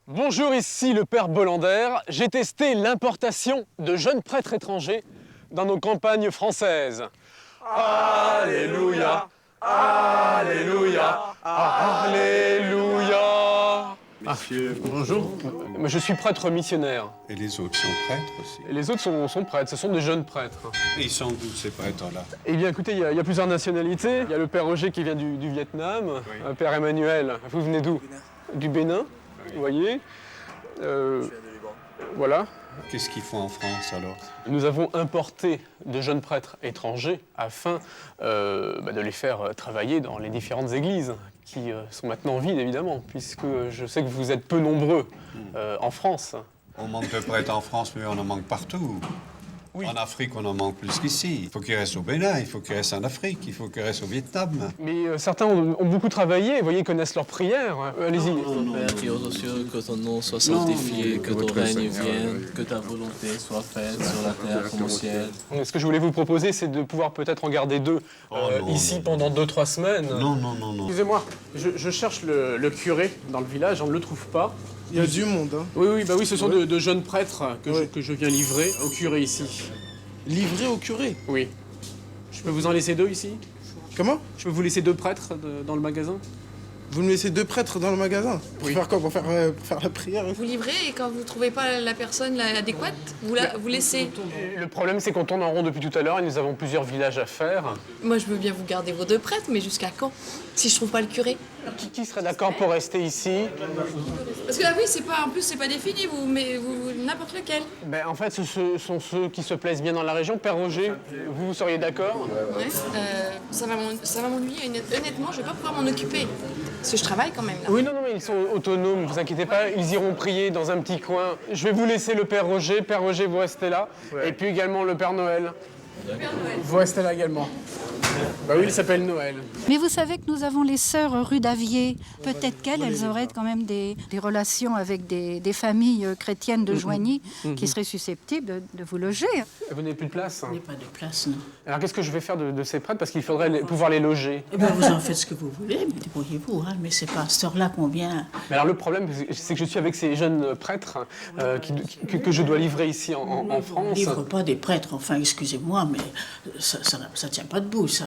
Bonjour, ici le Père Bolander. J'ai testé l'importation de jeunes prêtres étrangers dans nos campagnes françaises. Alléluia, Alléluia, Alléluia. Messieurs, Bonjour, je suis prêtre missionnaire. et les autres sont prêtres aussi. Et les autres sont prêtres, ce sont des jeunes prêtres. Et ils sont d'où ces prêtres-là? Eh bien écoutez, il y a plusieurs nationalités. Il y a le Père Roger qui vient du Vietnam, Père Emmanuel, vous venez d'où? Du Bénin, vous voyez. Voilà. Qu'est-ce qu'ils font en France alors? Nous avons importé de jeunes prêtres étrangers afin de les faire travailler dans les différentes églises qui sont maintenant vides évidemment, puisque je sais que vous êtes peu nombreux en France. On manque de prêtres en France, mais on en manque partout. Oui. En Afrique, on en manque plus qu'ici. Il faut qu'ils restent au Bénin, il faut qu'ils restent en Afrique, il faut qu'ils restent au Vietnam. Mais certains ont beaucoup travaillé, vous voyez, connaissent leurs prières. Allez-y. Père qui es aux cieux, que ton nom soit sanctifié, que ton votre règne Seigneur, vienne, que ta volonté soit faite sur la terre comme au ciel. Ce que je voulais vous proposer, c'est de pouvoir peut-être en garder deux non, ici non, pendant 2-3 semaines. Non, non, non, non. Excusez-moi, je cherche le curé dans le village, on ne le trouve pas. Il y a du monde, hein. Oui, ce sont de jeunes prêtres que je viens livrer au curé ici. Livré au curé. Oui. Je peux vous en laisser deux ici? Comment? Je peux vous laisser deux prêtres dans le magasin? Vous me laissez deux prêtres dans le magasin? Pour Oui. faire quoi? Pour faire la prière? Vous livrez et quand vous ne trouvez pas la personne adéquate, vous laissez. Le problème, c'est qu'on tourne en rond depuis tout à l'heure et nous avons plusieurs villages à faire. Moi, je veux bien vous garder vos deux prêtres, mais jusqu'à quand? Si je trouve pas le curé. Qui serait d'accord pour rester ici? Parce que là, oui, en plus, c'est pas défini, mais n'importe lequel. En fait, ce sont ceux qui se plaisent bien dans la région. Père Roger, vous seriez d'accord? Ouais. Ça va m'ennuyer. Honnêtement, je vais pas pouvoir m'en occuper. Parce que je travaille quand même là. Oui, non, mais ils sont autonomes, vous inquiétez pas, ils iront prier dans un petit coin. Je vais vous laisser le Père Roger, vous restez là, et puis également le Père Noël. Vous restez là également. Bah oui, il s'appelle Noël. Mais vous savez que nous avons les sœurs rue d'Avier. Peut-être qu'elles auraient quand même des relations avec des familles chrétiennes de Joigny qui seraient susceptibles de vous loger. Vous n'avez plus de place? Il n'y a pas de place, non. Alors qu'est-ce que je vais faire de ces prêtres? Parce qu'il faudrait pouvoir les loger. Eh bien, vous en faites ce que vous voulez, mais débrouillez-vous, hein. Mais c'est pas à cette heure-là qu'on vient. Mais alors le problème, c'est que je suis avec ces jeunes prêtres que je dois livrer ici en On ne France. livre pas des prêtres, enfin, excusez-moi, mais ça tient pas debout, ça.